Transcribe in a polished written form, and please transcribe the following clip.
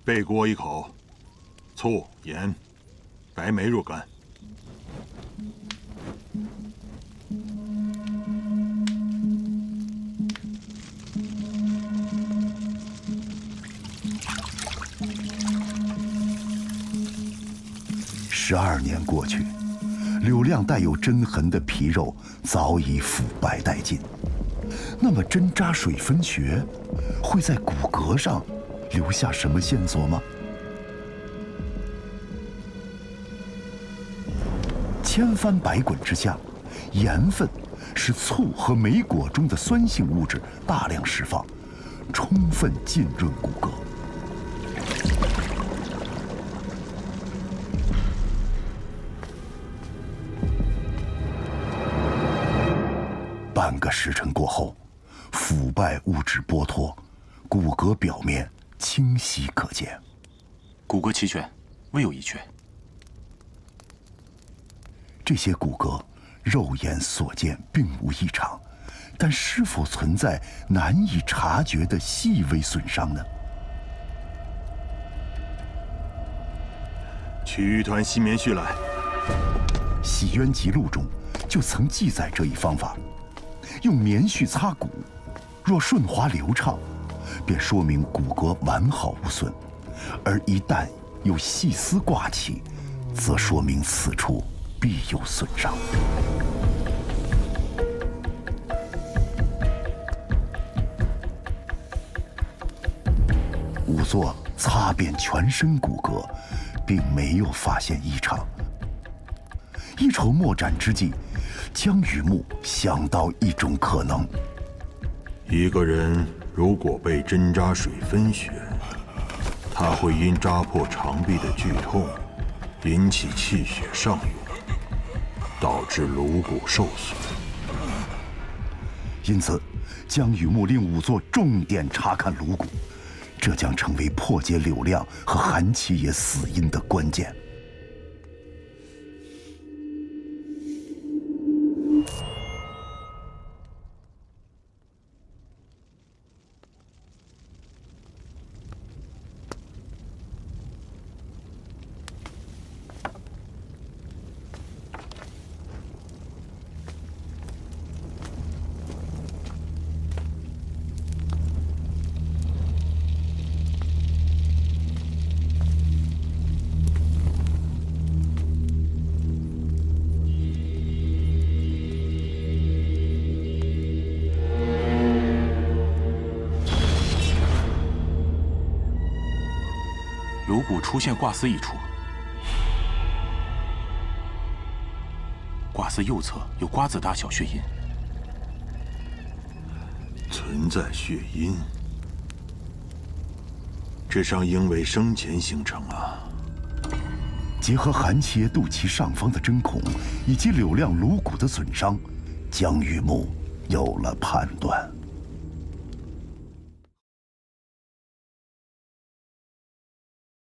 背锅1口，醋、盐、白梅若干。12年过去，柳亮带有针痕的皮肉早已腐败殆尽。那么针扎水分穴会在骨骼上留下什么线索吗？千翻百滚之下，盐分使醋和梅果中的酸性物质大量释放，充分浸润骨骼。半个时辰过后，腐败物质剥脱，骨骼表面清晰可见。骨骼齐全，未有一缺。这些骨骼肉眼所见并无异常，但是否存在难以察觉的细微损伤呢？取一团细棉絮来。《洗冤集录》中就曾记载这一方法。用棉絮擦骨，若顺滑流畅，便说明骨骼完好无损；而一旦有细丝挂起，则说明此处必有损伤。仵作擦遍全身骨骼，并没有发现异常。一筹莫展之际，江雨木想到一种可能：一个人如果被针扎水分穴，他会因扎破肠壁的剧痛，引起气血上涌，导致颅骨受损。因此，江雨木令仵作重点查看颅骨，这将成为破解柳亮和韩七爷死因的关键。颅骨出现挂丝一处，挂丝右侧有瓜子大小血印，存在血印。这伤应为生前形成啊。结合韩七爷肚脐上方的针孔以及柳亮颅骨的损伤，江雨木有了判断。